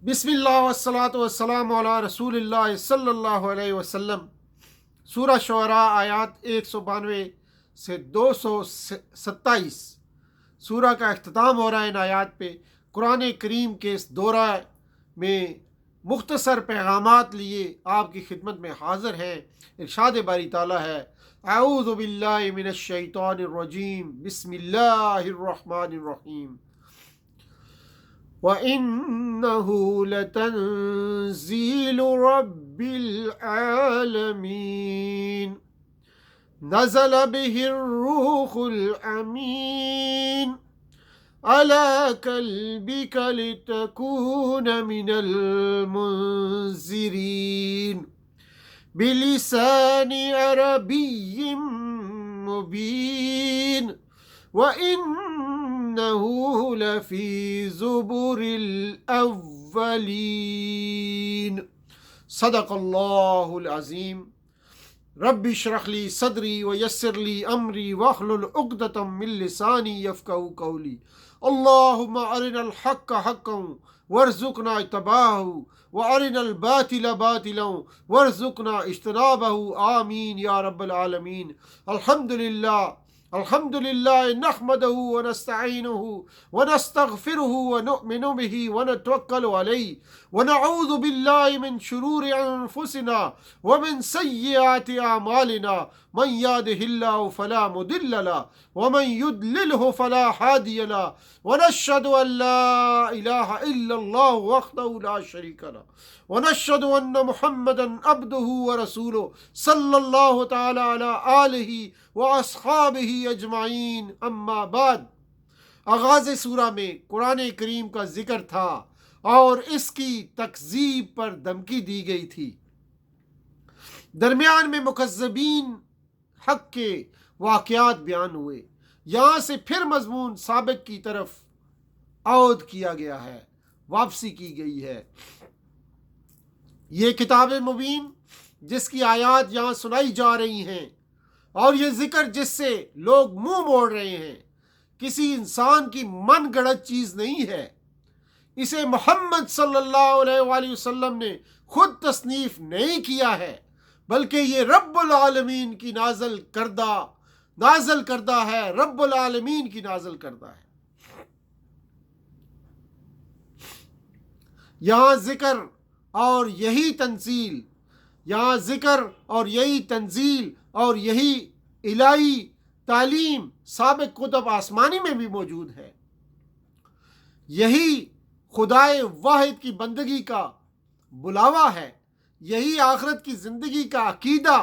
بسم اللہ والصلاۃ والسلام علی رسول اللہ صلی اللہ علیہ وسلم۔ سورہ شعراء آیات 192 سے 227۔ سورہ کا اختتام ہو رہا ہے ان آیات پہ۔ قرآن کریم کے اس دورہ میں مختصر پیغامات لیے آپ کی خدمت میں حاضر ہیں۔ ارشاد باری تعالیٰ ہے، اعوذ باللہ من الشیطان الرجیم، بسم اللہ الرحمن الرحیم۔ وَإِنَّهُ لَتَنزِيلُ رَبِّ الْعَالَمِينَ نَزَلَ بِهِ الرُّوحُ الْأَمِينُ عَلَى قَلْبِكَ لِتَكُونَ مِنَ الْمُنذِرِينَ بِلِسَانٍ عَرَبِيٍّ مُبِينٍ وَإِنَّهُ لَفِي زُبُرِ الْأَوَّلِينَ۔ صدق اللہ العظیم۔ رب اشرح لی صدری ویسر لی امری واحلل عقدۃ من لسانی یفقہوا قولی۔ اللہم ارنا الحق حقا وارزقنا اتباعہ وارنا الباطل باطلا وارزقنا اجتنابہ، آمین یا رب العالمین۔ الحمد للہ نحمدہ ونستعینہ ونستغفرہ ونؤمن بہ ونتوکل علیہ ونعوذ باللہ من شرور انفسنا ومن سیئات اعمالنا، من یہدہ اللہ فلا مضل لہ ومن یضللہ فلا ہادی لہ، ونشہد ان لا الہ الا اللہ وحدہ لا شریک لہ، ونشہد ان محمدا عبدہ ورسولہ صلی اللہ تعالی علی آلہ واصحابہ اجمعین، اما بعد۔ آغاز سورہ میں قرآن کریم کا ذکر تھا اور اس کی تکذیب پر دھمکی دی گئی تھی۔ درمیان میں مکذبین حق کے واقعات بیان ہوئے۔ یہاں سے پھر مضمون سابق کی طرف عود کیا گیا ہے، واپسی کی گئی ہے۔ یہ کتاب مبین جس کی آیات یہاں سنائی جا رہی ہیں، اور یہ ذکر جس سے لوگ منہ موڑ رہے ہیں، کسی انسان کی من گڑت چیز نہیں ہے۔ اسے محمد صلی اللہ علیہ وآلہ وسلم نے خود تصنیف نہیں کیا ہے، بلکہ یہ رب العالمین کی نازل کردہ ہے، رب العالمین کی نازل کردہ ہے۔ یہاں ذکر اور یہی تنزیل اور یہی الہی تعلیم سابق کتب آسمانی میں بھی موجود ہے۔ یہی خدائے واحد کی بندگی کا بلاوا ہے، یہی آخرت کی زندگی کا عقیدہ،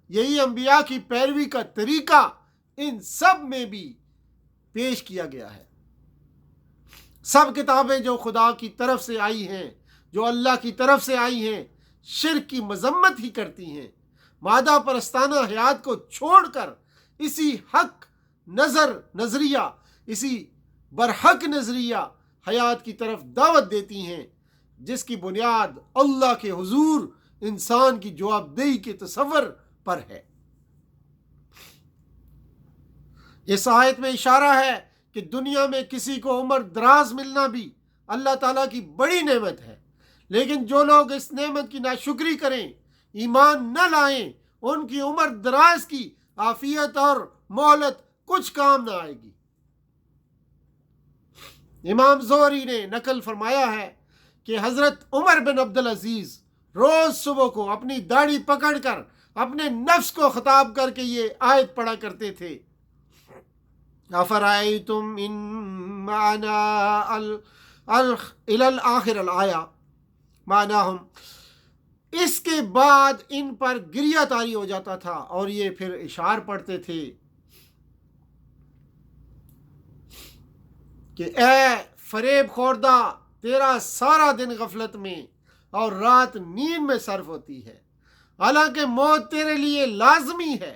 یہی انبیاء کی پیروی کا طریقہ ان سب میں بھی پیش کیا گیا ہے۔ سب کتابیں جو خدا کی طرف سے آئی ہیں، جو اللہ کی طرف سے آئی ہیں، شرک کی مذمت ہی کرتی ہیں، مادہ پرستانہ حیات کو چھوڑ کر اسی برحق نظریہ حیات کی طرف دعوت دیتی ہیں، جس کی بنیاد اللہ کے حضور انسان کی جواب دہی کے تصور پر ہے۔ اس آیت میں اشارہ ہے کہ دنیا میں کسی کو عمر دراز ملنا بھی اللہ تعالیٰ کی بڑی نعمت ہے، لیکن جو لوگ اس نعمت کی ناشکری کریں، ایمان نہ لائیں، ان کی عمر دراز کی عافیت اور مہلت کچھ کام نہ آئے گی۔ امام زہری نے نقل فرمایا ہے کہ حضرت عمر بن عبدالعزیز روز صبح کو اپنی داڑھی پکڑ کر اپنے نفس کو خطاب کر کے یہ آیت پڑھا کرتے تھے، افرأیتم ان معنا الآخر الآیہ معناہم۔ اس کے بعد ان پر گریہ طاری ہو جاتا تھا اور یہ پھر اشعار پڑھتے تھے کہ اے فریب خوردہ، تیرا سارا دن غفلت میں اور رات نیند میں صرف ہوتی ہے، حالانکہ موت تیرے لیے لازمی ہے۔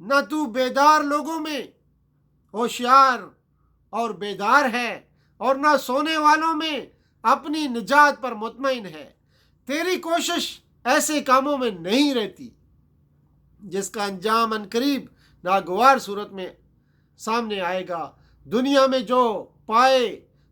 نہ تو بیدار لوگوں میں ہوشیار اور بیدار ہے، اور نہ سونے والوں میں اپنی نجات پر مطمئن ہے۔ تیری کوشش ایسے کاموں میں نہیں رہتی جس کا انجام عنقریب ناگوار صورت میں سامنے آئے گا۔ دنیا میں جو پائے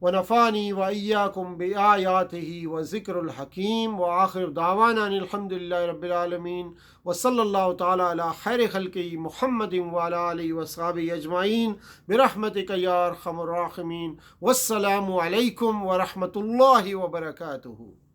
ونفعني وإياكم بآياته وذكر الحكيم وآخر دعوانا أن الحمد لله رب العالمين وصلى الله تعالى على خير خلقه محمد وعلى آله وصحبه أجمعين برحمتك يا أرحم الراحمين والسلام عليكم ورحمة الله وبركاته.